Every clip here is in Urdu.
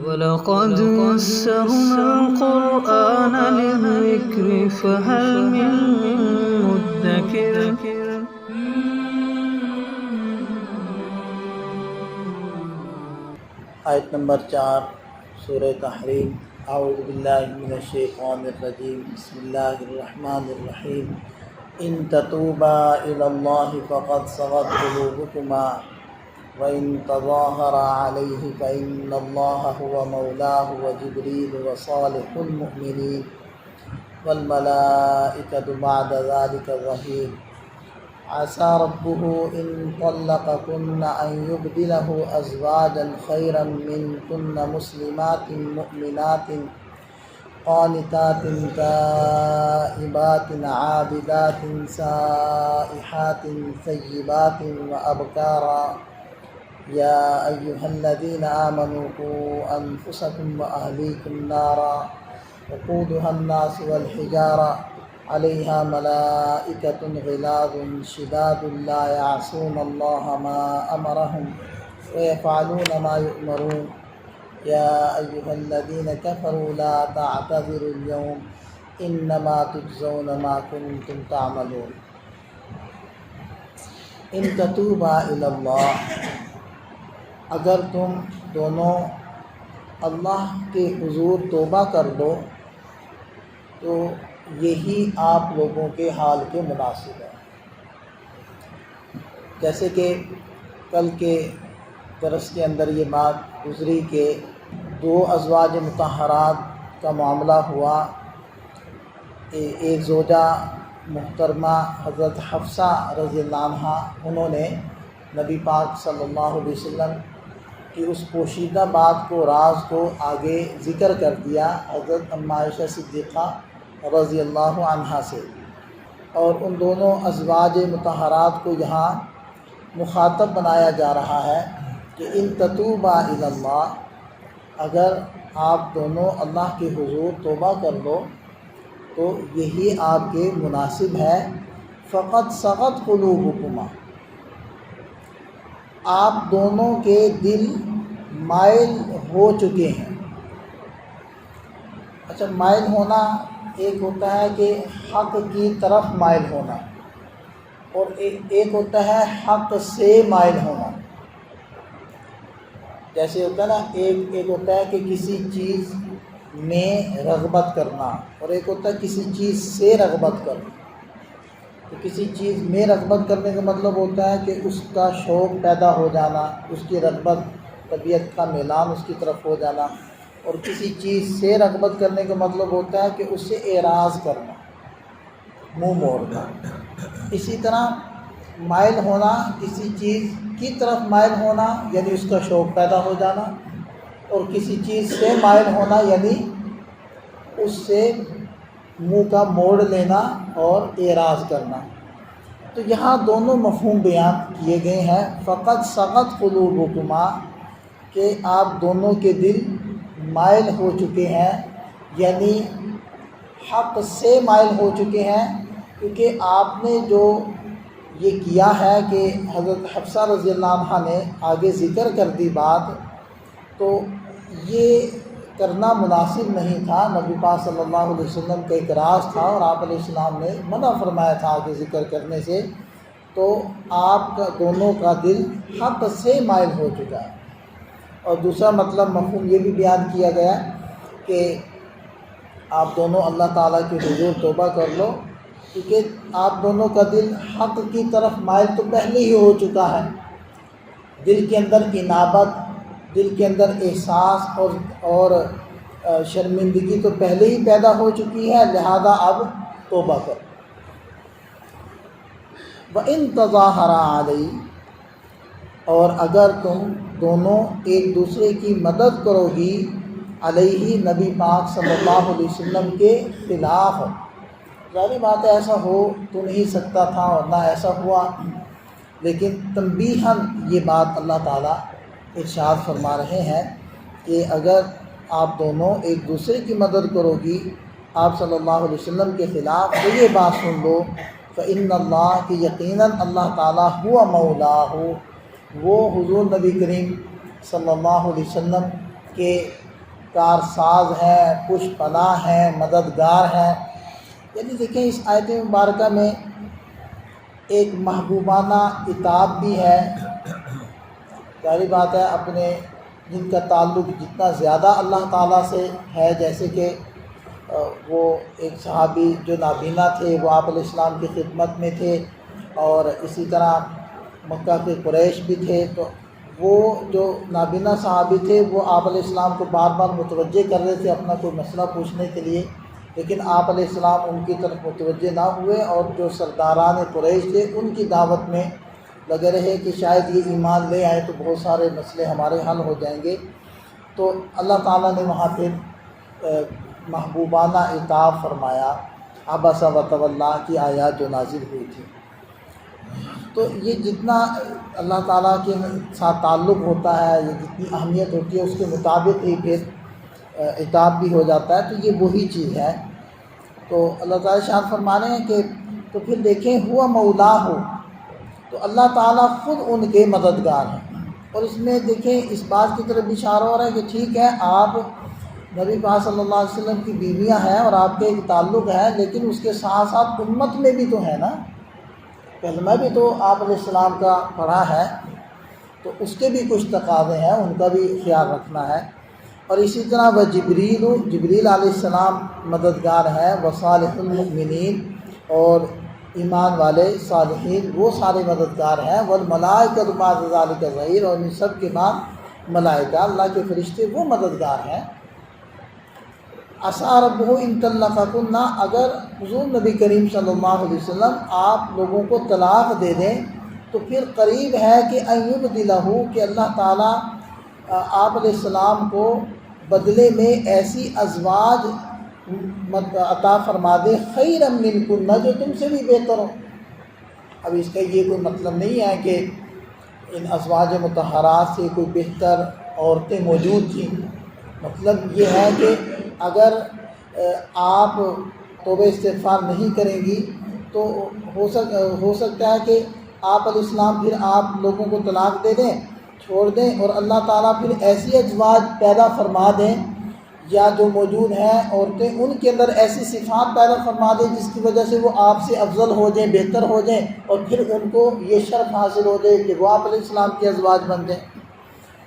وَلَقَدْ يَسَّرْنَا الْقُرْآنَ لِلذِّكْرِ فَهَلْ مِن مُّدَّكِرٍ آیت نمبر 4 سورہ تحریم۔ اعوذ باللہ من الشیطان الرجیم، بسم اللہ الرحمن الرحیم۔ ان تتوبا الی اللہ فقد صغت قلوبکما وان تظاہرا علیہ فإن اللہ هو مولاه وجبریل وصالح المؤمنین والملائکۃ بعد ذلک ظہیر۔ عسى ربه إن طلقكن أن يبدله أزواجا خيرا منكن مسلمات مؤمنات قانتات تائبات عابدات سائحات ثيبات وأبكارا يا أيها الذين آمنوا قوا أنفسكم وأهليكم نارا وقودها الناس والحجارة علیہا ملائکۃ غلاظ شداد لا یعصون اللہ ما امرہم ویفعلون ما یؤمرون یا ایہا الذین کفروا لا تعتذروا اليوم انما تجزون ما کنتم تعملون۔ ان تتوبا الی اللہ، اگر تم دونوں اللہ کے حضور توبہ کر دو تو یہی آپ لوگوں کے حال کے مناسب ہے۔ جیسے کہ کل کے درس کے اندر یہ بات گزری کہ دو ازواج مطہرات کا معاملہ ہوا۔ ایک زوجہ محترمہ حضرت حفصہ رضی اللہ عنہ، انہوں نے نبی پاک صلی اللہ علیہ وسلم کی اس پوشیدہ بات کو، راز کو آگے ذکر کر دیا حضرت ام عائشہ صدیقہ رضی اللہ عنہا سے، اور ان دونوں ازواج مطہرات کو یہاں مخاطب بنایا جا رہا ہے کہ ان تتوبا الی اللہ، اگر آپ دونوں اللہ کے حضور توبہ کر لو تو یہی آپ کے مناسب ہے۔ فقد صغت قلوبکما، آپ دونوں کے دل مائل ہو چکے ہیں۔ اچھا، مائل ہونا ایک ہوتا ہے کہ حق کی طرف مائل ہونا، اور ایک ہوتا ہے حق سے مائل ہونا۔ جیسے ہوتا ہے نا، ایک ہوتا ہے کہ کسی چیز میں رغبت کرنا، اور ایک ہوتا ہے کسی چیز سے رغبت کرنا۔ تو کسی چیز میں رغبت کرنے کا مطلب ہوتا ہے کہ اس کا شوق پیدا ہو جانا، اس کی رغبت، طبیعت کا میلان اس کی طرف ہو جانا، اور کسی چیز سے رغبت کرنے کا مطلب ہوتا ہے کہ اس سے اعراض کرنا، منہ موڑنا۔ اسی طرح مائل ہونا، کسی چیز کی طرف مائل ہونا یعنی اس کا شوق پیدا ہو جانا، اور کسی چیز سے مائل ہونا یعنی اس سے منہ کا موڑ لینا اور اعراض کرنا۔ تو یہاں دونوں مفہوم بیان کیے گئے ہیں۔ فقد صغت قلوبکما، کہ آپ دونوں کے دل مائل ہو چکے ہیں، یعنی حق سے مائل ہو چکے ہیں، کیونکہ آپ نے جو یہ کیا ہے کہ حضرت حفصہ رضی اللہ عنہ نے آگے ذکر کر دی بات، تو یہ کرنا مناسب نہیں تھا۔ نبی پاک صلی اللہ علیہ وسلم کا ایک راز تھا، اور آپ علیہ السلام نے منع فرمایا تھا آگے ذکر کرنے سے، تو آپ کا دونوں کا دل حق سے مائل ہو چکا ہے۔ اور دوسرا مطلب مفہوم یہ بھی بیان کیا گیا کہ آپ دونوں اللہ تعالیٰ کے حضور توبہ کر لو، کیونکہ آپ دونوں کا دل حق کی طرف مائل تو پہلے ہی ہو چکا ہے۔ دل کے اندر انابت، دل کے اندر احساس اور شرمندگی تو پہلے ہی پیدا ہو چکی ہے، لہذا اب توبہ کرو۔ وَإِن تَظَاهَرَا عَلَيْهِ، اور اگر تم دونوں ایک دوسرے کی مدد کرو گی، علیہ نبی پاک صلی اللہ علیہ وسلم کے خلاف، ظاہری بات ہے ایسا ہو تو نہیں سکتا تھا اور نہ ایسا ہوا، لیکن تنبیہاً یہ بات اللہ تعالیٰ ارشاد فرما رہے ہیں کہ اگر آپ دونوں ایک دوسرے کی مدد کرو گی آپ صلی اللہ علیہ وسلم کے خلاف، تو یہ بات سن لو فإن اللہ، کہ یقیناً اللہ تعالیٰ ہوا مولاہ، وہ حضور نبی کریم صلی اللہ علیہ وسلم کے کارساز ہیں، پش پناہ ہیں، مددگار ہیں۔ یعنی دیکھیں اس آیت مبارکہ میں ایک محبوبانہ عتاب بھی ہے۔ ظاہری بات ہے اپنے جن کا تعلق جتنا زیادہ اللہ تعالیٰ سے ہے، جیسے کہ وہ ایک صحابی جو نابینا تھے وہ آپ علیہ السلام کی خدمت میں تھے، اور اسی طرح مکہ کے قریش بھی تھے، تو وہ جو نابینا صحابی تھے وہ آپ علیہ السلام کو بار بار متوجہ کر رہے تھے اپنا کوئی مسئلہ پوچھنے کے لیے، لیکن آپ علیہ السلام ان کی طرف متوجہ نہ ہوئے، اور جو سرداران قریش تھے ان کی دعوت میں لگے رہے کہ شاید یہ ایمان لے آئے تو بہت سارے مسئلے ہمارے حل ہو جائیں گے۔ تو اللہ تعالیٰ نے وہاں پہ محبوبانہ عتاب فرمایا، عبس و تولیٰ کی آیات جو نازل ہوئی تھی۔ تو یہ جتنا اللہ تعالیٰ کے ساتھ تعلق ہوتا ہے، یہ جتنی اہمیت ہوتی ہے اس کے مطابق ہی پھر عتاب بھی ہو جاتا ہے، تو یہ وہی چیز ہے۔ تو اللہ تعالیٰ شان فرمانے ہیں کہ تو پھر دیکھیں ہوا مولا ہو، تو اللہ تعالیٰ خود ان کے مددگار ہیں۔ اور اس میں دیکھیں اس بات کی طرف اشارہ ہو رہا ہے کہ ٹھیک ہے آپ نبی پاک صلی اللہ علیہ وسلم کی بیویاں ہیں اور آپ کے ایک تعلق ہے، لیکن اس کے ساتھ ساتھ امت میں بھی تو ہے نا، کلمہ بھی تو آپ علیہ السلام کا پڑھا ہے، تو اس کے بھی کچھ تقاضے ہیں، ان کا بھی خیال رکھنا ہے۔ اور اسی طرح وہ جبریل علیہ السلام مددگار ہیں، وہ صالح المؤمنین اور ایمان والے صالحین وہ سارے مددگار ہیں، والملائکۃ بعد ذلک ظہیر، اور ان سب کے بعد ملائکہ اللہ کے فرشتے وہ مددگار ہیں۔ عسیٰ ربہ ان طلقکن، اگر حضور نبی کریم صلی اللہ علیہ وسلم آپ لوگوں کو طلاق دے دیں تو پھر قریب ہے کہ ان یبدلہ، کہ اللہ تعالیٰ آپ علیہ السلام کو بدلے میں ایسی ازواج عطا فرما دے خیرا منکن، جو تم سے بھی بہتر ہو۔ اب اس کا یہ کوئی مطلب نہیں ہے کہ ان ازواج مطہرات سے کوئی بہتر عورتیں موجود تھیں، مطلب یہ ہے کہ اگر آپ توبہ استغفار نہیں کریں گی تو ہو سکتا ہے کہ آپ علیہ السلام پھر آپ لوگوں کو طلاق دے دیں، چھوڑ دیں، اور اللہ تعالیٰ پھر ایسی ازواج پیدا فرما دیں، یا جو موجود ہیں عورتیں ان کے اندر ایسی صفات پیدا فرما دیں جس کی وجہ سے وہ آپ سے افضل ہو جائیں، بہتر ہو جائیں، اور پھر ان کو یہ شرف حاصل ہو جائے کہ وہ آپ علیہ السلام کی ازواج بن جائیں۔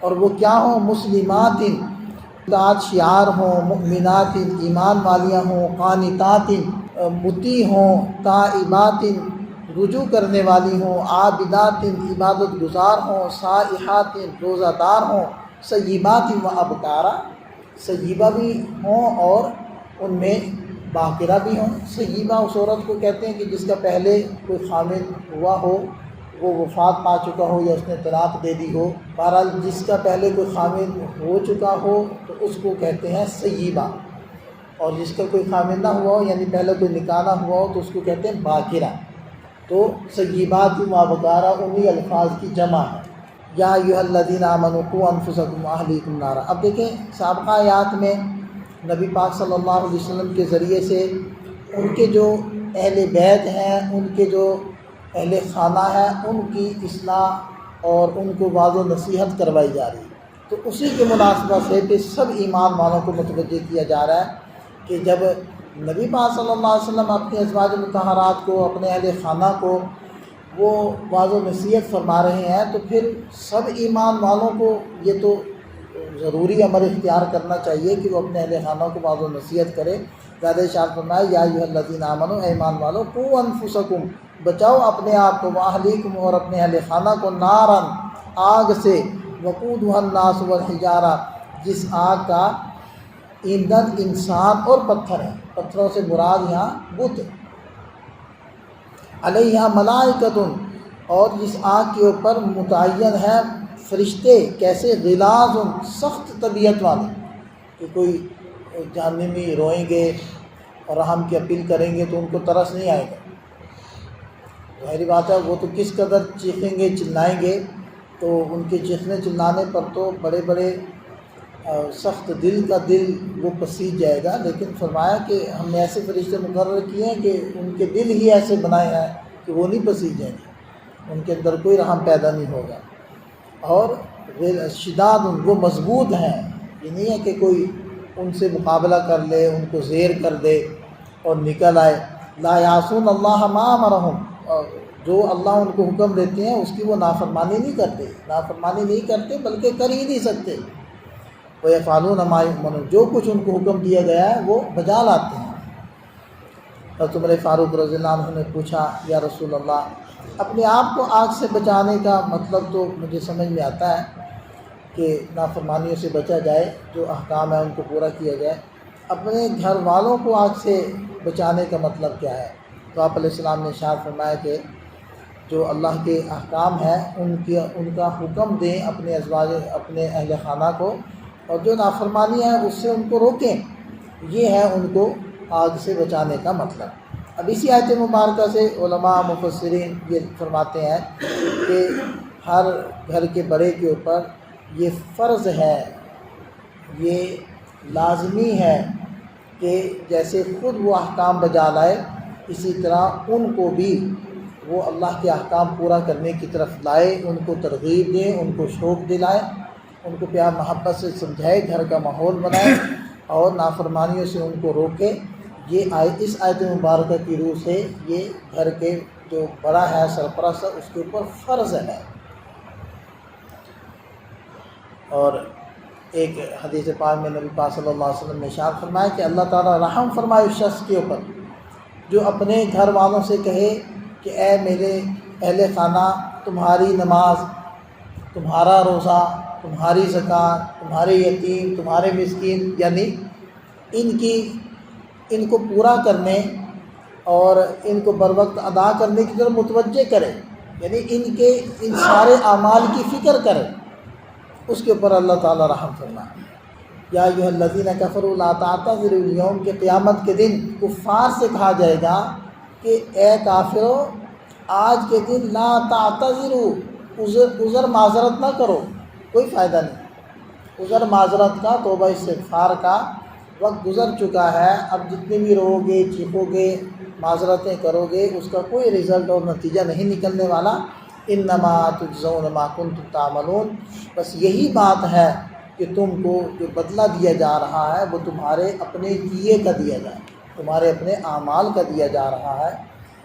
اور وہ کیا ہوں؟ مسلمات شعار ہوں، مؤمنات ایمان والیاں ہوں، قانتات مطیع ہوں، تائبات رجوع کرنے والی ہوں، عابدات عبادت گزار ہوں، صائحات روزہ دار ہوں، سیبات و ابکارا، سیبہ بھی ہوں اور ان میں باقرہ بھی ہوں۔ سیبہ اس عورت کو کہتے ہیں کہ جس کا پہلے کوئی خامد ہوا ہو، وہ وفات پا چکا ہو یا اس نے طلاق دے دی ہو، بہرحال جس کا پہلے کوئی خامد ہو چکا ہو تو اس کو کہتے ہیں سیبہ، اور جس کا کوئی خامد نہ ہوا ہو یعنی پہلے کوئی نکاح نہ ہوا ہو تو اس کو کہتے ہیں باقرہ۔ تو سیبات و ابکارا انہی الفاظ کی جمع ہے۔ یا ایھا الذین آمنوا قوا انفسکم واہلیکم نارا۔ اب دیکھیں سابقہ آیات میں نبی پاک صلی اللہ علیہ وسلم کے ذریعے سے ان کے جو اہل بیت ہیں، ان کے جو اہل خانہ ہیں، ان کی اصلاح اور ان کو واضح و نصیحت کروائی جا رہی ہے۔ تو اسی کے مناسبت سے پھر سب ایمان والوں کو متوجہ کیا جا رہا ہے کہ جب نبی پاک صلی اللہ علیہ وسلم اپنی ازواج مطہرات کو، اپنے اہل خانہ کو وہ واضح و نصیحت فرما رہے ہیں، تو پھر سب ایمان والوں کو یہ تو ضروری عمل اختیار کرنا چاہیے کہ وہ اپنے اہل خانہ کو واضح و نصیحت کرے۔ زیادہ ارشاد فرمایا یا ایھا الذین آمنوا، اے ایمان والو، قوا انفسکم، بچاؤ اپنے آپ کو، واہلیکم اور اپنے اہل خانہ کو، نارن آگ سے، وقودھا الناس والحجارہ جس آگ کا ایندھن انسان اور پتھر ہے، پتھروں سے مراد یہاں بت، علیہا ملائکۃ، اور جس آگ کے اوپر متعین ہے فرشتے، کیسے؟ غلاظ، سخت طبیعت والے، کہ کوئی جہنمی روئیں گے اور رحم کی اپیل کریں گے تو ان کو ترس نہیں آئے گا، ظاہری بات ہے وہ تو کس قدر چیخیں گے، چلائیں گے، تو ان کے چیخنے چلانے پر تو بڑے بڑے سخت دل کا دل وہ پسیج جائے گا، لیکن فرمایا کہ ہم نے ایسے فرشتے مقرر کیے ہیں کہ ان کے دل ہی ایسے بنائے ہیں کہ وہ نہیں پسیج جائیں گے، ان کے اندر کوئی رحم پیدا نہیں ہوگا۔ اور شداد، وہ مضبوط ہیں، یہ نہیں ہے کہ کوئی ان سے مقابلہ کر لے، ان کو زیر کر دے اور نکل آئے۔ لا یعصون اللہ ما امرہم، اور جو اللہ ان کو حکم دیتے ہیں اس کی وہ نافرمانی نہیں کرتے بلکہ کر ہی نہیں سکتے۔ وَيَفْعَلُونَ مَا يُؤْمَرُونَ، جو کچھ ان کو حکم دیا گیا ہے وہ بجا لاتے ہیں۔ حضرت عمر فاروق رضی اللہ عنہ نے پوچھا یا رسول اللہ، اپنے آپ کو آگ سے بچانے کا مطلب تو مجھے سمجھ میں آتا ہے کہ نافرمانیوں سے بچا جائے، جو احکام ہے ان کو پورا کیا جائے، اپنے گھر والوں کو آگ سے بچانے کا مطلب کیا ہے؟ تو آپ علیہ السلام نے ارشاد فرمایا کہ جو اللہ کے احکام ہیں ان کا حکم دیں اپنے ازواج، اپنے اہل خانہ کو، اور جو نافرمانی ہے اس سے ان کو روکیں، یہ ہے ان کو آگ سے بچانے کا مطلب۔ اب اسی آیت مبارکہ سے علماء مفسرین یہ فرماتے ہیں کہ ہر گھر کے بڑے کے اوپر یہ فرض ہے، یہ لازمی ہے کہ جیسے خود وہ احکام بجا لائے، اسی طرح ان کو بھی وہ اللہ کے احکام پورا کرنے کی طرف لائے، ان کو ترغیب دیں، ان کو شوق دلائے، ان کو پیار محبت سے سمجھائے، گھر کا ماحول بنائے اور نافرمانیوں سے ان کو روکے۔ یہ اس آیت مبارکہ کی روح سے یہ گھر کے جو بڑا ہے، سرپرست، اس کے اوپر فرض ہے۔ اور ایک حدیث پاک میں نبی پاک صلی اللہ علیہ وسلم نے ارشاد فرمایا کہ اللہ تعالیٰ رحم فرمائے اس شخص کے اوپر جو اپنے گھر والوں سے کہے کہ اے میرے اہل خانہ، تمہاری نماز، تمہارا روزہ، تمہاری زکوٰۃ، تمہارے یتیم، تمہارے مسکین، یعنی ان کو پورا کرنے اور ان کو بر وقت ادا کرنے کی طرف متوجہ کرے، یعنی ان سارے اعمال کی فکر کرے، اس کے اوپر اللہ تعالیٰ رحم فرمائے۔ یا ایھا الذین کفروا لا تعتذروا اليوم، کہ قیامت کے دن کفار سے کہا جائے گا کہ اے کافرو، آج کے دن لا تعتذروا، عذر معذرت نہ کرو، کوئی فائدہ نہیں۔ عذر معذرت کا، توبہ استغفار کا وقت گزر چکا ہے، اب جتنے بھی رو گے، چیخو گے، معذرتیں کرو گے، اس کا کوئی رزلٹ اور نتیجہ نہیں نکلنے والا۔ انما تجزون ما کنتم تعملون، بس یہی بات ہے کہ تم کو جو بدلہ دیا جا رہا ہے وہ تمہارے اپنے کیے کا دیا جائے، تمہارے اپنے اعمال کا دیا جا رہا ہے۔